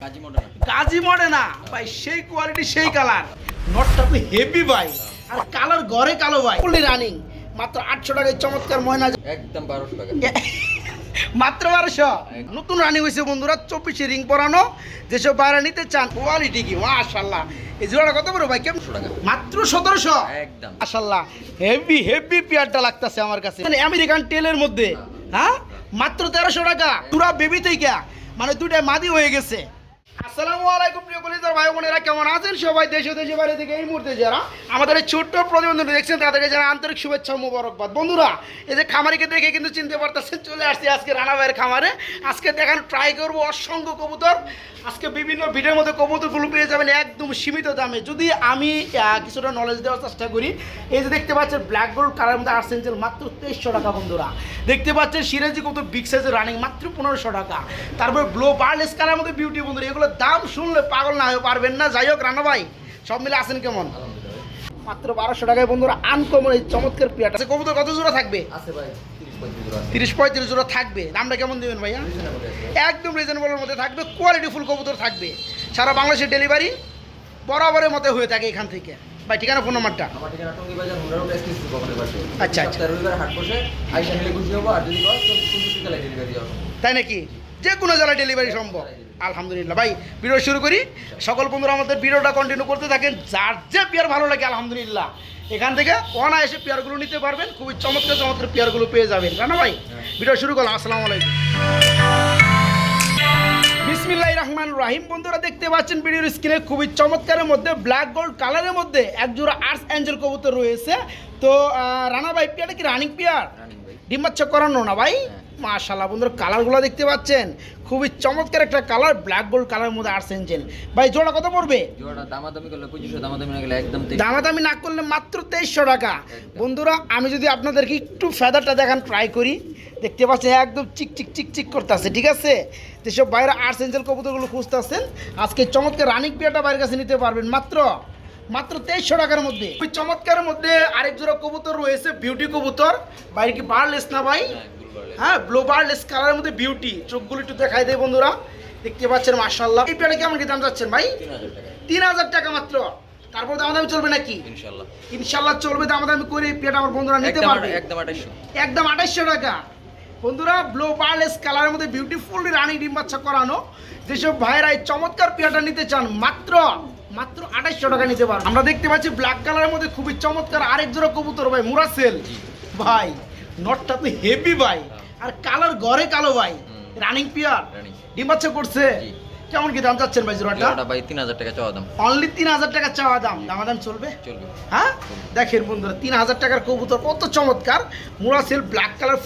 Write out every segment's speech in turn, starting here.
গাজী মডে না ভাই, সেই কোয়ালিটি সেই কালার, নটটা তো হেভি ভাই, আর কালার ঘরে কালো ভাই, ফুললি রানিং, মাত্র 800 টাকায় চমৎকার ময়না, একদম 1200 টাকা মাত্র 1200। নতুন রানিং হয়েছে বন্ধুরা, 24 রিং পরানো, যেসব বাইরে নিতে চান, কোয়ালিটি কি মাশাআল্লাহ। এই জোড়াটা কত বড় ভাই? কেমন টাকা? মাত্র 1700 একদম মাশাআল্লাহ। হেভি হেভি পেয়ারটা লাগতেছে আমার কাছে, মানে আমেরিকান টেলের মধ্যে, হ্যাঁ মাত্র 1300 টাকা, পুরা বেবি থেকে, মানে দুইটা মাদি হয়ে গেছে। আসসালামু আলাইকুম প্রিয় কলিজার ভাই বোনেরা, কেমন আছেন সবাই? দেশে দেশে বাইরে থেকে এই মুহূর্তে যারা আমাদের এই ছোট্ট প্রতিবেদন দেখছেন তাদেরকে যারা আন্তরিক শুভেচ্ছা মোবারকবাদ। বন্ধুরা, এই যে খামারিকে দেখে কিন্তু চিনতে পারতেছেন, চলে আসছি আজকে রানা ভাইয়ের খামারে। আজকে দেখান ট্রাই করবো অসংখ্য কবুতর, আজকে বিভিন্ন ভিডিওর মধ্যে কবুতরগুলো পেয়ে যাবেন একদম সীমিত দামে। যদি আমি কিছুটা নলেজ দেওয়ার চেষ্টা করি, এই যে দেখতে পাচ্ছেন ব্ল্যাক গোল্ড কালার মধ্যে আর্সেঞ্জেল মাত্র 2300 টাকা। বন্ধুরা দেখতে পাচ্ছেন সিরাজি কবুতর বিগ সাইজের রানিং মাত্র 1500 টাকা। তারপর ব্লো বার্লেস কালার মধ্যে বিউটি বন্ধুরা, এগুলো দাম শুনলে পাগল না হয়ে পারবেন না। যাই হোক রানা ভাই, সব মিলে আছেন কেমন? মাত্র 1200 টাকায় বন্ধুরা আনকমন এই চমৎকার পেয়ারটা। কবুতর কত জোড়া থাকবে? আছে ভাই 30-35 জোড়া থাকবে। দামটা কেমন দেবেন ভাইয়া? একদম রিজনেবলের মধ্যে থাকবে, কোয়ালিটি ফুল কবুতর থাকবে। সারা বাংলাদেশের ডেলিভারি বরাবরের মতো হয়ে থাকে এখান থেকে। ভাই ঠিকানা, ফোন নাম্বারটা? আমার ঠিকানা টঙ্গী বাজার হুন্ডারোড এসটিসি ভবনের পাশে। আচ্ছা আচ্ছা, রবিবার হাট বসে, আইসা নিলে খুশি হবো, আর যদি কষ্ট কোন জেলায় ডেলিভারি হবে। তাই নাকি? যে কোনো জেলায় ডেলিভারি সম্ভব। আলহামদুলিল্লাহ ভাই, ভিডিও শুরু করি। সকল বন্ধুরা আমাদের ভিডিওটা কন্টিনিউ করতে থাকেন, যার যে পেয়ার ভালো লাগে আলহামদুলিল্লাহ এখান থেকে অনায়াসে পেয়ারগুলো নিতে পারবেন, খুবই চমৎকার চমৎকার পেয়ারগুলো পেয়ে যাবেন। রানা ভাই ভিডিও শুরু করলাম। আসসালামু আলাইকুম, বিসমিল্লাহির রহমানির রহিম। বন্ধুরা দেখতে পাচ্ছেন ভিডিওর স্ক্রিনে খুবই চমৎকারের মধ্যে ব্ল্যাক গোল্ড কালারের মধ্যে এক জোড়া আর্স অ্যাঞ্জেল কবুতর রয়েছে। তো রানা ভাই, পেয়ারটা কি রানিং পেয়ার? ডিম বাচ্চা করানো না ভাই? মাশাআল্লাহ বন্ধুরা, কালারগুলো দেখতে পাচ্ছেন খুবই চমৎকার একটা কালার, ব্ল্যাক গোল্ড কালারের মধ্যে আর্স অ্যাঞ্জেল। ভাই জোড়া কত পড়বে? জোড়া দামাদামি করলে 2500, দামাদামি না গেলে একদম দামাদামি না করলে মাত্র 2300 টাকা। বন্ধুরা আমি যদি আপনাদেরকে একটু ফেদারটা দেখান ট্রাই করি, দেখতে পাচ্ছেন একদম চিক চিক চিক চিক করতেছে, ঠিক আছে? যেসব বাইরে আর্স অ্যাঞ্জেল কবুতরগুলো খুঁজতেছেন, আজকে চমৎকার রানিং পেয়ারটা বাইরের কাছে নিতে পারবেন মাত্র 2300 টাকার মধ্যে। ওই চমৎকারের মধ্যে আরেক জোড়া কবুতর রয়েছে, বিউটি কবুতর। বাইরে কি বারলেস না ভাই? হ্যাঁ, ব্লু বারলেস কালারের মধ্যে বিউটি। চোখগুলো একটু দেখাই দেয় বন্ধুরা, দেখতে পাচ্ছেন মাশাআল্লাহ। এই পেয়ারটা কেমন কি দাম যাচ্ছেন ভাই? 3000 টাকা মাত্র। তারপর দামাদামি চলবে নাকি? ইনশাআল্লাহ ইনশাআল্লাহ চলবে, দামাদামি করে এই পেয়ারটা আমার বন্ধুরা নিতে পারবে একদম 2800। একদম 2800 টাকা। বন্ধুরা ব্লু বারলেস কালারের মধ্যে বিউটিফুলি রানিং ডিম বাচ্চা করানো, যেসব ভাইরা এই চমৎকার পেয়ারটা নিতে চান মাত্র 2800 টাকা নিতে পারবেন। আমরা দেখতে পাচ্ছি ব্ল্যাক কালারের মধ্যে খুবই চমৎকার আরেক জোড়া কবুতর ভাই, মুরাসেল ভাই, নটটা তো হেভি ভাই, আর কালার ঘরে কালো ভাই, রানিং পেয়ার ডিম বাচ্চা করছে। কেমন কি দাম চাচ্ছেন ভাই জোড়াটা? ভাই 3000 টাকা চাওয়া দাম। অনলি 3000 টাকা চাওয়া দাম। দামাদাম চলবে? হ্যাঁ দেখেন বন্ধুরা, 3000 টাকার কবুতর কত চমৎকার, মুরাসেল ব্ল্যাক কালার,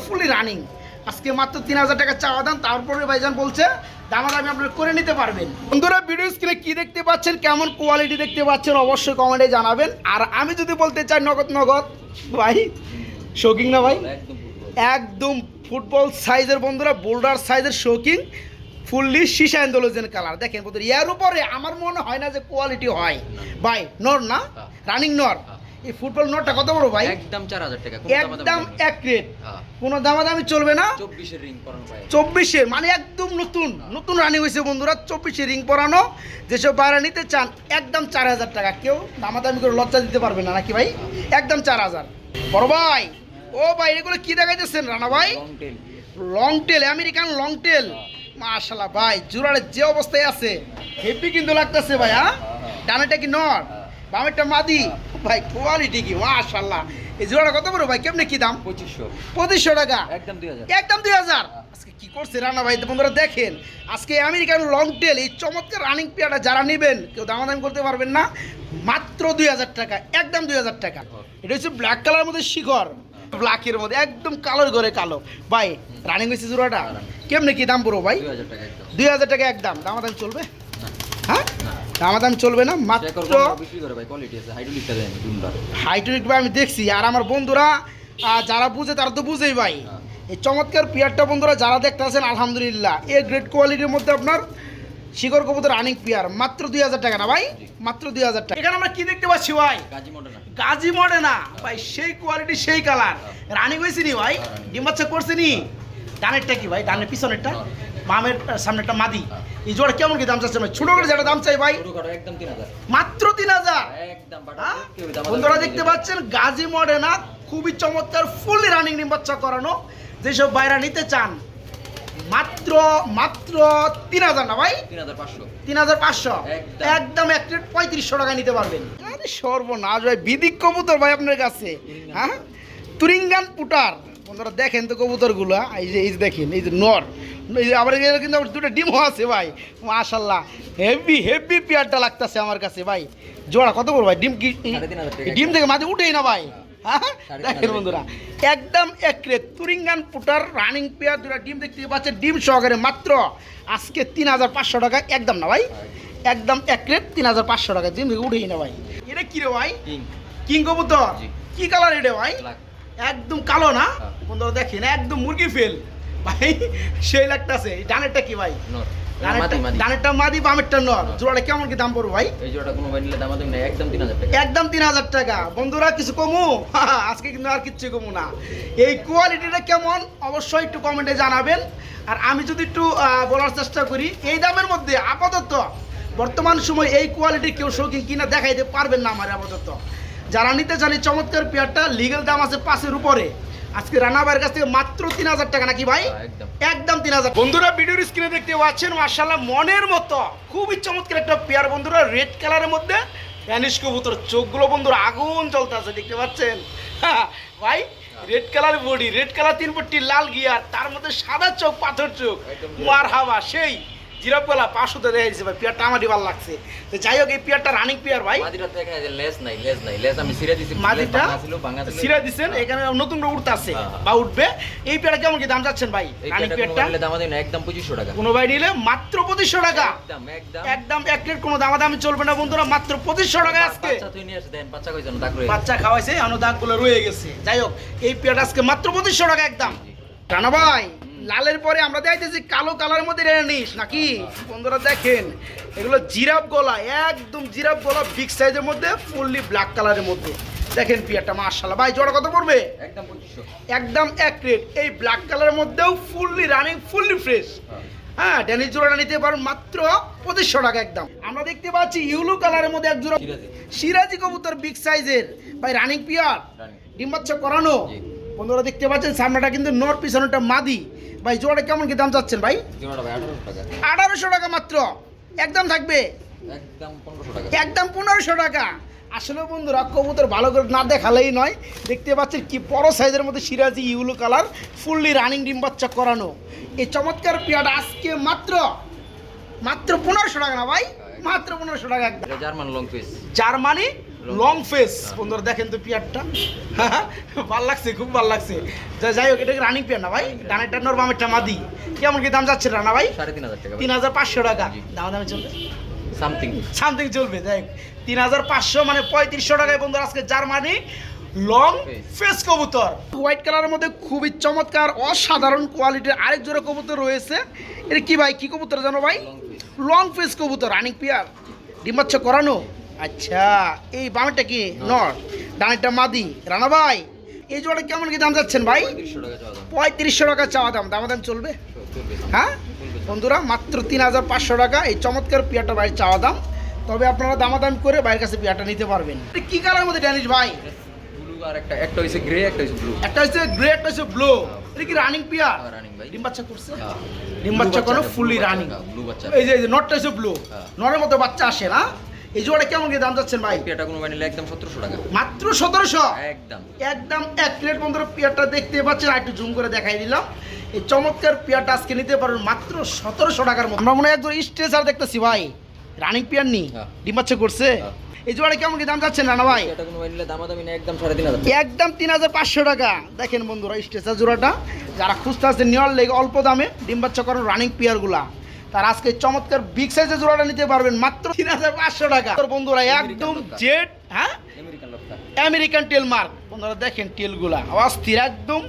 ফুললি রানিং। আজকে মাত্র 3000 টাকা চাওয়া দাম। তারপরে ভাইজান বলছে দামাদামি আপনারা করে নিতে পারবেন। বন্ধুরা ভিডিও স্ক্রিনে কি দেখতে পাচ্ছেন, কেমন কোয়ালিটি দেখতে পাচ্ছেন অবশ্যই কমেন্টে জানাবেন। আর আমি যদি বলতে চাই নগদ ভাই, শোকিং না ভাই? একদম ফুটবল সাইজের বন্ধুরা, বোল্ডার সাইজের শোকিং, ফুললি সীসা এন্ডোলোজেন কালার। দেখেন বন্ধুরা, এর উপরে আমার মনে হয় না যে কোয়ালিটি হয় ভাই। নর না, রানিং নর। এই ফুটবল নরটা কত বড় ভাই? একদম 4000 টাকা, একদম এক রেট, কোনো দামাদামি চলবে না। 24 এর রিং পরানো ভাই, 24 মানে একদম নতুন রানিং হয়েছে বন্ধুরা, 24 রিং পরানো। যেসব বাইরে নিতে চান একদম 4000 টাকা। কেউ দামাদামি করে লজ্জা দিতে পারবে না নাকি ভাই? একদম 4000। বড় ভাই, ও ভাই এগুলো কি দেখাইতেছেন রানা ভাই? Long tail, American long tail. মাশাআল্লাহ ভাই, জোড়ার যে অবস্থায় আছে হেভি কিন্তু লাগতেছে ভাই। হ্যাঁ, ডানেটা কি নর, বামেরটা মাদি ভাই, কোয়ালিটি কি মাশাআল্লাহ। এই জোড়াটা কত বড় ভাই? কেমনে কি দাম? 2500 টাকা, একদম 2000। একদম 2000। আজকে কি করছে রানা ভাই? বন্ধুরা দেখেন, আজকে আমেরিকান লং টেল এই চমৎকার রানিং পেয়ারটা যারা নেবেন কেউ দামাদামি করতে পারবেন না, মাত্র 2000 টাকা, একদম 2000 টাকা। এটা হচ্ছে ব্ল্যাক কালারের মধ্যে শিখর, ব্ল্যাকের মধ্যে একদম কালোর ঘরে কালো ভাই, রানিং হয়েছে জোড়াটা। কেমনে কি দাম পড়ো ভাই? 2000 টাকা একদম। 2000 টাকা একদম। দামাদামি চলবে? হ্যাঁ, দামাদামি চলবে না, মাত্র বিক্রি করে ভাই, কোয়ালিটি আছে, হাইড্রোলিকটা দেন দুনবার। হাইড্রোলিক ভাই আমি দেখছি, আর আমার বন্ধুরা যারা বুঝে তারা তো বুঝেই ভাই। এই চমৎকার পেয়ারটা বন্ধুরা যারা দেখতে আছেন আলহামদুলিল্লাহ, এই গ্রেট কোয়ালিটির মধ্যে আপনার শিকর কবুতর রানিং পেয়ার মাত্র 2000 টাকা না ভাই? মাত্র 2000 টাকা। এখানে আমরা কি দেখতে পাচ্ছি ভাই? গাজী মডে না ভাই, সেই কোয়ালিটি সেই কালার, রানিং হয়েছে নি ভাই? ডিম বাচ্চা করছে নি? ডানেরটা কি ভাই? ডানের পিছনেরটা বামের সামনে একটা মাদি। এই জোড়া কেমন কি দাম চাচ্ছে ভাই? ছোট করে যেটা দাম চাই ভাই ছোটখাটো একদম 3000 মাত্র 3000। একদম হ্যাঁ? কেউ দাম বন্ধুরা দেখতে পাচ্ছেন গাজী মডেনা খুবই চমৎকার ফুললি রানিং ডিম বাচ্চা করানো, যেসব বাইরা নিতে চান মাত্র মাত্র 3000 না ভাই 3500 3500 একদম। একদম এক প্লেট 3500 টাকা নিতে পারবেন। আরে সর্বনাশ ভাই, বিদিক কবুতর ভাই আপনার কাছে। হ্যাঁ, তুরিঙ্গান পুটার। বন্ধুরা দেখেন তো কবুতরগুলো, এই যে দেখেন, এই যে নর, এই যে আবার এখানে কিন্তু আবার দুটো ডিমও আছে ভাই, মাশাল্লাহ হেভি হেভি পেয়ারটা লাগতেছে আমার কাছে ভাই। জোড়া কত করবো ভাই? ডিম কি 3500 টাকা। ডিম থেকে মাঝে উঠেই না ভাই? হ্যাঁ 3500 দেখেন বন্ধুরা একদম এক প্লেট তুরিঙ্গান পুটার রানিং পেয়ার, দুটা ডিম দেখতে পাচ্ছেন ডিম সহকারে মাত্র আজকে 3500 টাকা একদম না ভাই, একদম এক প্লেট 3500 টাকা, ডিম থেকে উঠেই না ভাই। এটা কি রে ভাই? কিং কিং কবুতর। জি। কি কালার এটা ভাই? লাখ একদম কালো না? হ্যাঁ। বন্ধুরা দেখেন একদম মুরগি ফেল ভাই, সেই লাগতাছে। ডানেরটা কি ভাই? নর ডানেরটা- ডানেরটা মাদি, বামেরটা নর। জোড়াটা কেমন কি দাম পড়বে ভাই? এই জোড়াটা কোনো ভাই নিলে দাম দেবেন না একদম 3000 টাকা। একদম 3000 টাকা। বন্ধুরা কিছু কমু? আজকে কিন্তু আর কিচ্ছু কমু না। এই কোয়ালিটিটা কেমন অবশ্যই একটু কমেন্টে জানাবেন। আর আমি যদি একটু বলার চেষ্টা করি, এই দামের মধ্যে আপাতত বর্তমান সময় এই কোয়ালিটির কেউ শৌখিন কিনা দেখাইতে পারবেন না আমার আপাতত। যারা নিতে চান এই চমৎকার পেয়ারটা, লিগেল দাম আছে 5-এর উপরে। আজকে রানা ভাইয়ের কাছ থেকে মাত্র 3000 টাকা নাকি ভাই? একদম একদম 3000। বন্ধুরা ভিডিওর স্ক্রিনে দেখতে পাচ্ছেন মাশাআল্লাহ মনের মতো খুবই চমৎকার একটা পেয়ার। বন্ধুরা রেড কালারের মধ্যে ড্যানিশ কবুতর, চোখগুলো বন্ধুরা আগুন জ্বলতেছে দেখতে পাচ্ছেন ভাই। Red colour body, red colour 3 পট্টি, লাল গিয়ার, তার মধ্যে সাদা চোখ, পাথর চোখ, মারহাবা সেই জিরাফ গলা পাশুতে দেখা যাচ্ছে ভাই। পেয়ারটা আমারই ভালো লাগছে। তো যাই হোক এই পেয়ারটা রানিং পেয়ার ভাই। মাদিটা দেখা যায় লেস নাই লেস আমি সিরা দিছি। মাদিটা ভাঙা ছিল সিরা দিছেন, এখানে নতুন করে উঠতেছে হ্যাঁ। বা উঠবে। এই পেয়ারটা কেমন কি দাম যাচ্ছেন ভাই? এই রানিং পেয়ারটা কোনো পেয়ারটা ভাই নিলে দাম দেবেন না একদম 2500 টাকা। কোনো ভাই নিলে মাত্র 2500 টাকা একদম একদম একদম এক প্লেট কোনো দামাদামি চলবে না বন্ধুরা, মাত্র 2500 টাকা আজকে। বাচ্চা তুই নিয়ে এসে দেন, বাচ্চা কই জানো দাগ রয়ে বাচ্চা খাওয়াইছে, এখনো দাগগুলো রয়ে গেছে। যাই হোক এই পেয়ার আজকে মাত্র 2500 টাকা একদম। রানা ভাই লালের পরে আমরা দেখতেছি কালো কালারের মধ্যে নিস নাকি? বন্ধুরা দেখেন এগুলো জিরাফ গলা, একদম জিরাফ গলা বিগ সাইজের মধ্যে, ফুললি ব্ল্যাক কালারের মধ্যে। দেখেন পেয়ারটা মাশাআল্লাহ ভাই। জোড়া কত পড়বে? একদম 2500 একদম এক প্লেট এই ব্ল্যাক কালারের মধ্যেও ফুললি রানিং, ফুললি ফ্রেশ। হ্যাঁ ড্যানিশ জোড়াটা নিতে পারেন মাত্র 2500 টাকা একদম। আমরা দেখতে পাচ্ছি ইউলো কালারের মধ্যে এক জোড়া সিরাজি। সিরাজি কবুতর বিগ সাইজের ভাই, রানিং পিয়ার, রানি ডিম বাচ্চা করানো। জি। বন্ধুরা দেখতে পাচ্ছেন সামনেটা কিন্তু নর, পিছনেটা মাদি ভাই। জোড়াটা কেমন কি দাম চাচ্ছেন ভাই? জোড়াটা ভাই 1800 টাকা। 1800 টাকা মাত্র একদম থাকবে, একদম 1500 টাকা। একদম 1500 টাকা। আসলে বন্ধুরা কবুতর ভালো করে না দেখালেই নয়। দেখতে পাচ্ছেন কি বড় সাইজের মধ্যে সিরাজি ইউলো কালার, ফুললি রানিং ডিম বাচ্চা করানো এই চমৎকার পেয়ারটা আজকে মাত্র মাত্র 1500 টাকা না ভাই? মাত্র 1500 টাকা একদম। এটা German long piece. Germany long face. বন্ধুরা দেখেন তো পেয়ারটা, ভাল লাগছে, খুব ভাল লাগছে। যাই হোক এটা রানিং পেয়ার না ভাই? ডানেরটা নর, বামেরটা মাদি। কেমন কি দাম যাচ্ছে রানা ভাই? 3500 টাকা। 3500 টাকা জি। দামাদামি চলবে, সামথিং সামথিং চলবে। যাই হোক 3500 মানে 3500 টাকায় বন্ধুরা আজকে জার্মানি লং ফেস কবুতর হোয়াইট কালারের মধ্যে খুবই চমৎকার অসাধারণ কোয়ালিটির আরেক জোড়া কবুতর রয়েছে। এটা কি ভাই? কি কবুতর জানো ভাই? লং ফেস কবুতর, রানিং পেয়ার, ডিম বাচ্চা করানো। আচ্ছা এই বামেরটা কি নর, ডানেরটা মাদি। রানা ভাই এই জোড়া কেমন কি দাম যাচ্ছেন ভাই? 3500 টাকা চাওয়া দাম। 3500 টাকা চাওয়া দাম, দামাদাম চলবে? চলবে। হ্যাঁ বন্ধুরা মাত্র 3500 টাকা এই চমৎকার পেয়ারটা ভাই চাওয়া দাম। তবে আপনারা দামাদাম করে বাইরের কাছে পেয়ারটা নিতে পারবেন। এটা কি কালার মধ্যে ড্যানিশ ভাই? ব্লু আর একটা হইছে গ্রে, একটা হইছে ব্লু। একটা হচ্ছে গ্রে, একটা হচ্ছে ব্লু। এটা কি রানিং পেয়ার? রানিং ভাই। ডিম বাচ্চা করছে? হ্যাঁ। ডিম বাচ্চা কোনো ফুললি রানিং। ব্লু বাচ্চা। এই যে নটটা হচ্ছে ব্লু, হ্যাঁ। নরের মতো বাচ্চা আসে না? এই জোড়া কেমন কি দাম যাচ্ছেন ভাই? পেয়ারটা কোনো ভাই নিলে একদম 1700 টাকা। মাত্র 1700 একদম একদম এক প্লেট। বন্ধুরা পেয়ারটা দেখতে পাচ্ছেন, আর একটু জুম করে দেখাই দিলাম। এই চমৎকার পেয়ারটা আজকে নিতে পারবেন মাত্র 1700 টাকার মধ্যে। আমরা মনে হয় একজন স্ট্রেচার দেখতেছি ভাই, রানিং পেয়ার নি, হ্যাঁ। ডিম বাচ্চা করছে। হ্যাঁ। এই জোড়া কেমন কি দাম যাচ্ছেন রানা ভাই? পেয়ারটা কোনো ভাই নিলে দামাদামি না একদম 3500। একদম 3500 টাকা। দেখেন বন্ধুরা স্ট্রেচার জোড়াটা যারা খুঁজতে আসছে নেওয়ার লেগে অল্প দামে ডিম বাচ্চা করার রানিং পেয়ারগুলা, তার আজকে চমৎকার বিগ সাইজের জোড়াটা নিতে পারবেন মাত্র 3500 টাকা। তোর বন্ধুরা একদম জেড, হ্যাঁ আমেরিকান লফটা। American tail mark. বন্ধুরা দেখেন টেলগুলা অস্থির, একদম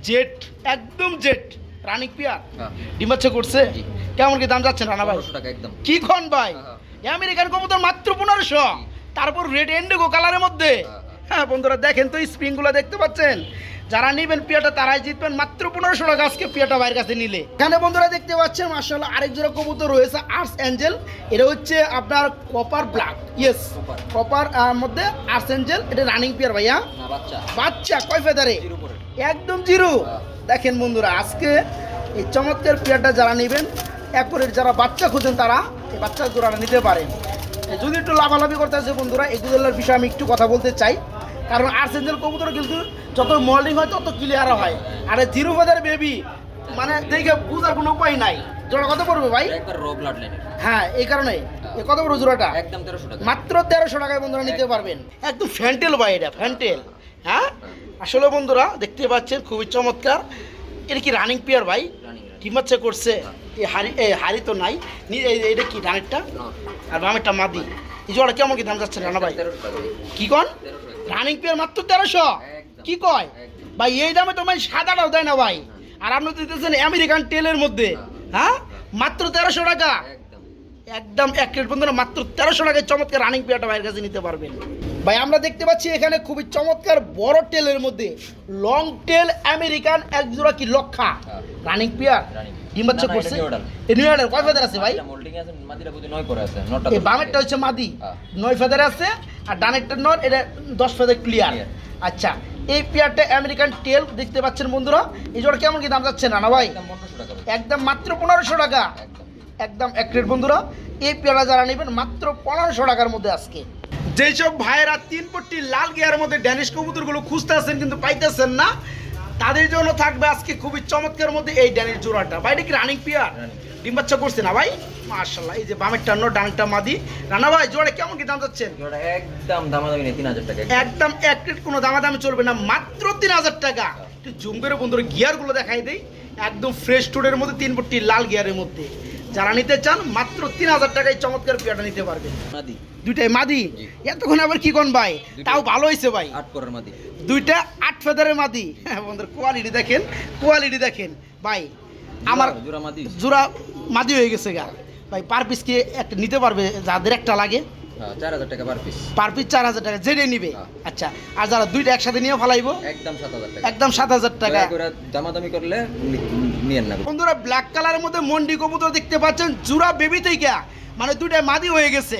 জেড, একদম জেড রানিং পেয়ার, হ্যাঁ। ডিম বাচ্চা করছে। জি। কেমন কি দাম যাচ্ছেন রানা ভাই? 1500 টাকা একদম। কি খন ভাই? হ্যাঁ। আমেরিকান কবুতর মাত্র 1500, তারপর রেড এন্ডিগো কালারের মধ্যে। হ্যাঁ। হ্যাঁ বন্ধুরা দেখেন তো স্প্রিংগুলো দেখতে পাচ্ছেন, যারা নেবেন পেয়াটা তারাই জিতবেন মাত্র 1500 টাকা আজকে পেয়াটা ভাইয়ের কাছে নিলে। এখানে বন্ধুরা দেখতে পাচ্ছেন মাশাআল্লাহ আরেক জোড়া কবুতর রয়েছে আর্স অ্যাঞ্জেল। এটা হচ্ছে আপনার কপার ব্ল্যাক, ইয়েস কপার মধ্যে আর্স অ্যাঞ্জেল। এটা রানিং পেয়ার ভাইয়া, বাচ্চা কয় ফেদারে? একদম জিরো। দেখেন বন্ধুরা আজকে এই চমৎকার পেয়ারটা যারা নেবেন একরের যারা বাচ্চা খুঁজেন তারা এই বাচ্চা জোড়াটা নিতে পারেন। যদি একটু লাভালাভি করতে আছে বন্ধুরা এগুলোর বিষয়ে আমি একটু কথা বলতে চাই, কারণ আর্সেঞ্জেল কবুতর কিন্তু যত মোল্ডিং হয় তত ক্লিয়ার হয়। আর জিরো ফেদার বেবি মানে দেখে বুঝার কোনো উপায় নাই। জোড়া কত পড়বে ভাই? হ্যাঁ এই কারণে কত বড় জোড়াটা একদম 1300 টাকা, মাত্র 1300 টাকায় বন্ধুরা নিতে পারবেন। একদম ফ্যান্টেল ভাই, এটা ফ্যান্টেল। হ্যাঁ আসলে বন্ধুরা দেখতে পাচ্ছেন খুবই চমৎকার। এটা কি রানিং পেয়ার ভাই? কি বাচ্চা করছে? এই হাড়ি তো নাই। এটা কি ডানেরটা আর বামেরটা মাদি। এই জোড়া কেমন কি দাম যাচ্ছে রানা ভাই? কি কন? রানিং পেয়ার মাত্র 1300? কি কয় ভাই? এই দামে তো ভাই সাদাটাও দেয় না ভাই। আর আপনি দিতেছেন আমেরিকান টেলের মধ্যে, হ্যাঁ মাত্র 1300 টাকা। একদম এক রেট বন্ধুরা মাত্র 1300 টাকায় চমৎকার রানিং পেয়ারটা ভাইয়ের কাছে নিতে পারবেন। ভাই আমরা দেখতে পাচ্ছি এখানে খুবই চমৎকার বড় টেলের মধ্যে লং টেল আমেরিকান এক জোড়া কি লক্ষা রানিং পেয়ার। ডিম বাচ্চা করছে। এই নিউ অর্ডার কয় ফেদার আছে ভাই? এই বামেরটা হচ্ছে মাদি, 9 ফেদারে আছে। আর ডানেরটা নর, এটা 10 ফেদার ক্লিয়ার। আচ্ছা এই পেয়ারটা আমেরিকান টেল দেখতে পাচ্ছেন বন্ধুরা। এই জোড়া কেমন কি দাম যাচ্ছে না ভাই? একদম মাত্র 1500 টাকা। একদম এক রেট বন্ধুরা। এই পেয়ারা যারা নেবেন মাত্র 1500 টাকার মধ্যে আজকে। যেসব ভাইয়েরা 3 পট্টি লাল গিয়ার মধ্যে ড্যানিশ কবুতরগুলো খুঁজতে আছেন কিন্তু পাইতেছেন না, তাদের জন্য থাকবে আজকে খুবই চমৎকার মধ্যে এই ড্যানিশ জোড়াটা। ভাই এটা কি রানিং পেয়ার? ডিম বাচ্চা করছে না ভাই? মাশাআল্লাহ। এই যে বামেরটা নর ডানেরটা মাদি। রানা ভাই জোড়া কেমন কি দাম যাচ্ছেন? একদম দামাদামি নেই, 3000 টাকা। একদম এক রেট, কোনো দামাদামি চলবে না, মাত্র 3000 টাকা। একটু জুম করে বন্ধুরা গিয়ারগুলো দেখাই দেই। একদম ফ্রেশ টুডের মধ্যে 3 পট্টি লাল গিয়ারের মধ্যে যারা নিতে চান মাত্র 3000 টাকায় চমৎকার পেয়ারটা নিতে পারবেন। দুইটাই মাদি? এতক্ষণ আবার কি কোন ভাই? তাও ভালো হয়েছে ভাই। 8 পরের মাদি, দুইটা 8 ফেদারের মাদি। হ্যাঁ বন্ধুরা কোয়ালিটি দেখেন, কোয়ালিটি দেখেন ভাই। আমার জোড়া মাদি হয়ে গেছে গা ভাই। পার পিস কি একটা নিতে পারবে যাদের একটা লাগে? 4000 টাকা পার পিস। পার পিস 4000 টাকা যেটা নিবে। আচ্ছা আর যারা দুইটা একসাথে নিয়ে ফেলাইবো একদম 7000 টাকা। একদম 7000 টাকা। দামাদামি করলে নিয়েন না বন্ধুরা। ব্ল্যাক কালারের মধ্যে মন্ডি কবুতর দেখতে পাচ্ছেন জোড়া বেবি থেকে, মানে দুইটা মাদি হয়ে গেছে,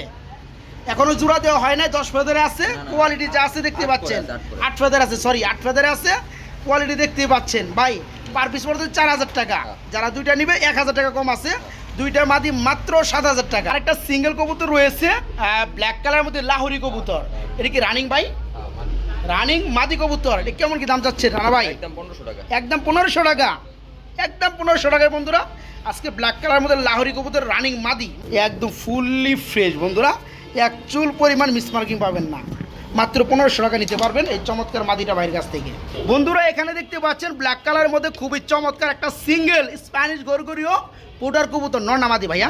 এখনো জোড়া দেওয়া হয় নাই। 10 ফেদারে আছে, কোয়ালিটি যা আছে দেখতে পাচ্ছেন। 8 ফেদার আছে, সরি 8 ফেদারে আছে, কোয়ালিটি দেখতে পাচ্ছেন ভাই। পার পিস পড়তে 4000 টাকা। যারা দুইটা নিবে 1000 টাকা কম আছে। দুইটা মাদি মাত্র 7000 টাকা। আরেকটা সিঙ্গেল কবুতর রয়েছে ব্ল্যাক কালারের মধ্যে লাহোরি কবুতর। এটা কি রানিং ভাই? রানিং মাদি কবুতর। এটা কেমন কি দাম যাচ্ছে রানা ভাই? একদম 1500 টাকা। একদম 1500 টাকা। একদম 1500 টাকায় বন্ধুরা আজকে ব্ল্যাক কালারের মধ্যে লাহোরি কবুতর রানিং মাদি একদম ফুললি ফ্রেশ বন্ধুরা। এক চুল পরিমাণ মিসমার্কিং পাবেন না, মাত্র 1500 টাকা নিতে পারবেন এই চমৎকার মাদিটা ভাইয়ের কাছ থেকে। বন্ধুরা এখানে দেখতে পাচ্ছেন ব্ল্যাক কালারের মধ্যে খুবই চমৎকার একটা সিঙ্গেল স্প্যানিশ গরগরিও পোটার কবুতর। নর না মাদি ভাইয়া?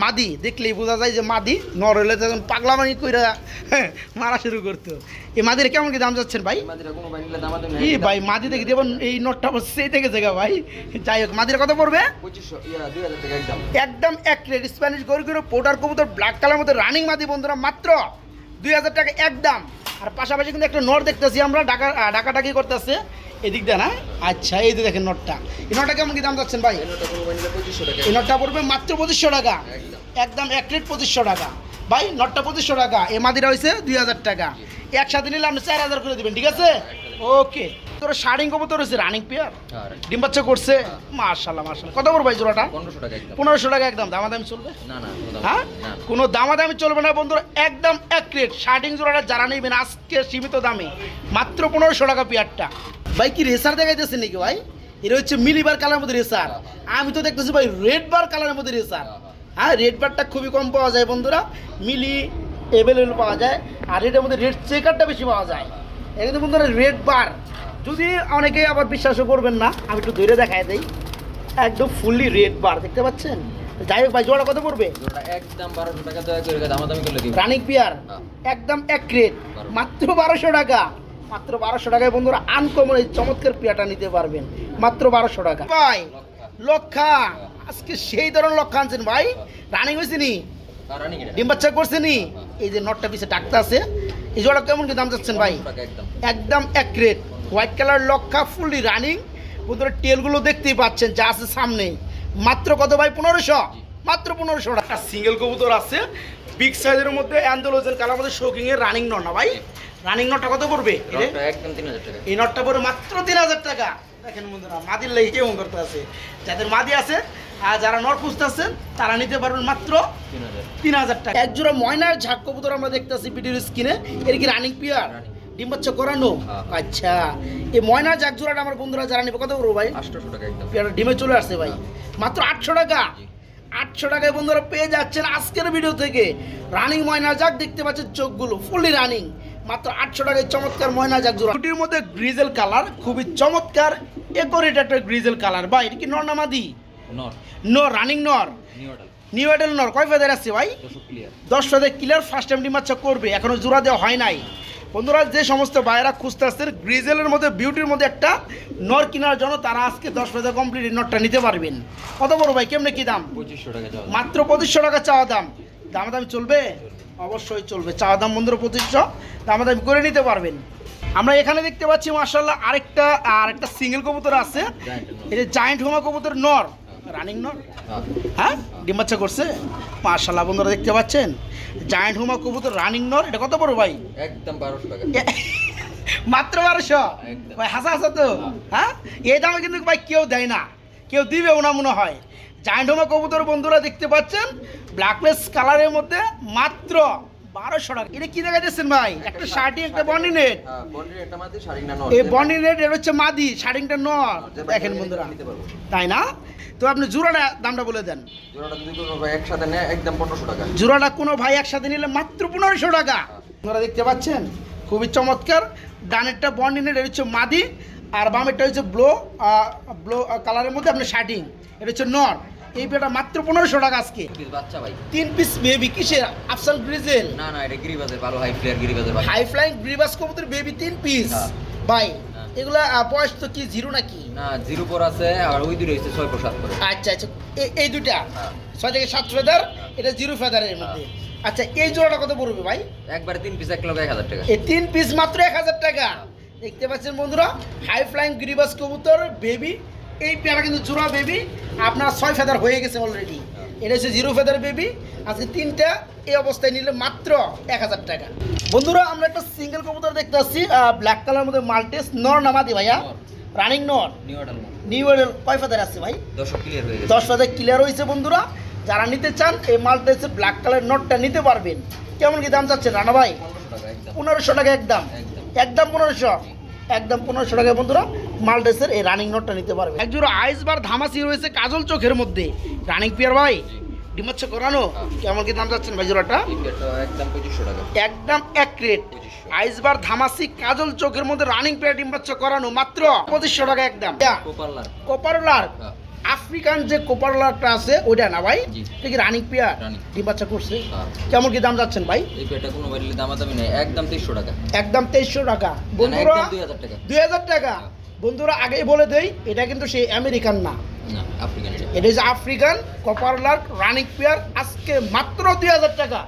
মাদি। দেখলেই বোঝা যায় যে মাদি। নর হলে তখন পাগলামানি কইরা মারা শুরু করতো। এই মাদির কেমন কি দাম যাচ্ছেন ভাই? এই ভাই মাদি দেখে দেবেন এই নটটা সেই থেকে জায়গা ভাই। যাই হোক মাদির কত পড়বে? 2000 টাকা একদম। একদম এক রেট স্প্যানিশ গরগরিও পোটার কবুতর ব্ল্যাক কালারের মধ্যে রানিং মাদি বন্ধুরা মাত্র 2000 টাকা একদম। আর পাশাপাশি কিন্তু একটা নট দেখতেছি আমরা ডাকাডাকি করতেছে এদিক দিয়ে না। আচ্ছা এই যে দেখেন নটটা। এই নটটা কেমন কি দাম যাচ্ছেন ভাই? এই নটটা পড়বে মাত্র 2500 টাকা। একদম এক রেট 2500 টাকা ভাই। নটটা 2500 টাকা। এই মাদিরা হয়েছে 2000 টাকা। একসাথে নিলে আপনি 4000 করে দেবেন, ঠিক আছে? ওকে। তোর শার্টিং কবুতর হয়েছে রানিং পেয়ার, ডিম বাচ্চা করছে। মাশাআল্লাহ মাশাআল্লাহ। কত পড়বে ভাই জোড়াটা? 1500 টাকা একদম। 1500 টাকা একদম। দামাদামি চলবে না না, হ্যাঁ কোনো দামাদামি চলবে না বন্ধুরা। একদম এক রেট শার্টিং জোড়াটা যারা নেবেন আজকে সীমিত দামে মাত্র 1500 টাকা পেয়ারটা। ভাই কি রেসার দেখাইতেছে নাকি ভাই? এটা হচ্ছে মিলিবার কালারের মধ্যে রেসার। আমি তো দেখতেছি ভাই রেড বার কালারের মধ্যে রেসার। হ্যাঁ রেড বারটা খুবই কম পাওয়া যায় বন্ধুরা, মিলি অ্যাভেলেবেল পাওয়া যায়। আর এটার মধ্যে রেড চেকারটা বেশি পাওয়া যায়। এখানে বন্ধুরা রেড বার, যদি অনেকেই আবার বিশ্বাসও করবেন না, আমি একটু ধরে দেখাই দিই। একদম ফুললি রেড বার দেখতে পাচ্ছেন। যাই হোক ভাই জোড়া কত পড়বে? একদম 1200 টাকা দয়া করে দামাদামি করলে কি? রানিং পেয়ার একদম এক রেট মাত্র 1200 টাকা। মাত্র 1200 টাকায় বন্ধুরা আনকমন এই চমৎকার পেয়ারটা নিতে পারবেন মাত্র 1200 টাকা। ভাই লক্ষা আজকে সেই ধরনের লক্ষা আনছেন ভাই। রানিং হয়েছে নি? ডিম বাচ্চা করছে নি? এই যে নটটা পিছে ডাকতে আছে। এই জোড়া কেমন কি দাম যাচ্ছেন ভাই? একদম এক রেট হোয়াইট কালার লক্ষা ফুললি রানিং। বন্ধুরা টেলগুলো দেখতেই পাচ্ছেন যা আছে সামনেই। মাত্র কত ভাই? 1500, মাত্র 1500 টাকা। সিঙ্গেল কবুতর আছে বিগ সাইজের মধ্যে অ্যান্ডোলোজেন কালার মধ্যে শোকিং এর রানিং নর না ভাই? রানিং নটটা কত পড়বে? একদম 3000 টাকা। এই নটটা পড়বে মাত্র 3000 টাকা। দেখেন বন্ধুরা মাদির লাই কেমন করতে আছে। যাদের মাদি আছে আর যারা নর খুঁজতেছেন তারা নিতে পারবেন মাত্র 3000 টাকা। এক জোড়া ময়নার ঝাক কবুতর আমরা দেখতেছি ভিডিওর স্ক্রিনে। এর কি রানিং পিয়ার? ডিম বাচ্চা করানো? আচ্ছা, এই ময়না ঝাক জোড়াটা আমার বন্ধুরা যারা নেবে কত করবো ভাই? 800 টাকা একদম। পিয়ারটা ডিমে চলে আসছে ভাই, মাত্র 800 টাকা। 800 টাকায় বন্ধুরা পেয়ে যাচ্ছেন আজকের ভিডিও থেকে রানিং ময়না ঝাক। দেখতে পাচ্ছেন চোখগুলো ফুললি রানিং, মাত্র 800 টাকায় চমৎকার ময়না ঝাক জোড়া। দুটির মধ্যে গ্রিজেল কালার, খুবই চমৎকার একরেট একটা গ্রিজেল কালার। ভাই এটা কি নর না মাদি? নর। নর, রানিং নর, নিউ এডেল নর। কয় ফেদার আছে ভাই? 10 ফেদার ক্লিয়ার। ফার্স্ট টাইম ডিম বাচ্চা করবে, এখনো জোড়া দেওয়া হয় নাই। বন্ধুরা যে সমস্ত ভাইয়েরা খুঁজতে আসছেন গ্রিজেলের মধ্যে বিউটির মধ্যে একটা নর কেনার জন্য তারা আজকে 10 ফেদার কমপ্লিট নরটা নিতে পারবেন। কত বড় ভাই? কেমনে কি দাম? 2500 টাকা যাও। মাত্র 2500 টাকা চাওয়া দাম। দামাদামি চলবে? অবশ্যই চলবে। চাওয়া দাম বন্ধুরা 2500, দামাদামি করে নিতে পারবেন। আমরা এখানে দেখতে পাচ্ছি মাশাআল্লাহ আরেকটা সিঙ্গেল কবুতর আছে। এটা জায়ান্ট হোমা কবুতর নর, রানিং নর। হ্যাঁ, ডিম বাচ্চা করছে মাশাআল্লাহ। বন্ধুরা দেখতে পাচ্ছেন জায়ান্ট হোমা কবুতর রানিং নর। এটা কত বড় ভাই? একদম 1200 টাকা। মাত্র 1200 ভাই? হাসা হাসা তো। হ্যাঁ, এই দামে কিন্তু ভাই কেউ দেয় না, কেউ দিবেও না মনে হয়। জায়ান্ট হোমা কবুতর বন্ধুরা দেখতে পাচ্ছেন ব্ল্যাকলেস কালারের মধ্যে মাত্র 1200 টাকা। এটা কি দেখা যাচ্ছেন ভাই? একটা শার্টিং, একটা বন্ডি নেট। হ্যাঁ, বন্ডির একটা মাদি, শাড়িটা নর। এই বন্ডি নেট এর হচ্ছে মাদি, শার্টিংটা নর। দেখেন বন্ধুরা, নিতে পারবো। তাই না? তো আপনি জোড়াটা দামটা বলে দেন। জোড়াটা যদি কোনো ভাই একসাথে নেয় একদম 1500 টাকা। জোড়াটা কোনো ভাই একসাথে নিলে মাত্র 1500 টাকা। আপনারা দেখতে পাচ্ছেন খুবই চমৎকার। ডানেরটা বন্ডি নেট, এটা হচ্ছে মাদি, আর বামেরটা হচ্ছে ব্লো কালারের মধ্যে আপনার শার্টিং, এটা হচ্ছে নর। এই পেটা মাত্র 1500 টাকা আজকে। বাচ্চা ভাই 3 পিস বেবি। কিসের? আফসান গ্রিজেল? না না, এটা গিরিবাজের ভালো হাই ফ্লেয়ার গিরিবাজের ভাই। হাই ফ্লাইং গ্রিবাস কবুতর বেবি 3 পিস ভাই। এগুলা বয়স তো কি জিরো নাকি? না, জিরো পর আছে আর ওই দুটো হইছে 6 পর 7 করে। আচ্ছা আচ্ছা, এই দুটা 6 থেকে 7 ফেদার, এটা জিরো ফেদারের মধ্যে। আচ্ছা, এই জোড়াটা কত পড়বে ভাই? একবারে 3 পিস 1000 টাকা। এই 3 পিস মাত্র 1000 টাকা। দেখতে পাচ্ছেন বন্ধুরা হাই ফ্লাইং গ্রিবাস কবুতর বেবি। এই পেয়ারা কিন্তু জোড়া বেবি আপনার 6 ফেদার হয়ে গেছে অলরেডি। এটা হচ্ছে জিরো ফেদার বেবি। আজকে 3টা এই অবস্থায় নিলে মাত্র 1000 টাকা। বন্ধুরা আমরা একটা সিঙ্গেল কবুতর দেখতে পাচ্ছি ব্ল্যাক কালার মধ্যে মাল্টেস নর না মাদি ভাইয়া? রানিং নর, নিউ এডেল। কয় ফেদার আছে ভাই? 10 ক্লিয়ার হয়ে গেছে। 10 ফেদার ক্লিয়ার হয়েছে বন্ধুরা। যারা নিতে চান এই মাল্টেসের ব্ল্যাক কালার নটটা নিতে পারবেন। কেমন কি দাম চাচ্ছেন রানা ভাই? 1500 টাকা একদম। একদম 1500, একদম 1500 টাকায় বন্ধুরা মাল্টেসের এই রানিং নটটা নিতে পারবে। একজোড়া আইসবার ধামাসি রয়েছে কাজল চোখের মধ্যে, রানিং পিয়ার ভাই, ডিমাচ্ছা করানো। কেমন কি দাম চাচ্ছেন ভাই জোড়াটা? একদম 2500 টাকা। একদম এক রেট। আইসবার ধামাসি কাজল চোখের মধ্যে রানিং পিয়ার ডিমাচ্ছা করানো মাত্র 2500 টাকা একদম। কোপারলার আফ্রিকান যে কোপারলারটা আছে ওইটা না ভাই? এটা কি রানিং পিয়ার? ডিম বাচ্চা করছে। কেমন কি দাম যাচ্ছেন ভাই? এই পেটা কোনো বাইরে দামাদামি নেই, একদম 2300 টাকা। একদম 2300 টাকা বন্ধুরা। 2000 টাকা। 2000 টাকা বন্ধুরা। আগেই বলে দেই এটা কিন্তু সেই আমেরিকান না, না আফ্রিকান। এটা হচ্ছে আফ্রিকান কোপারলার রানিং পিয়ার। আজকে মাত্র 2000 টাকা।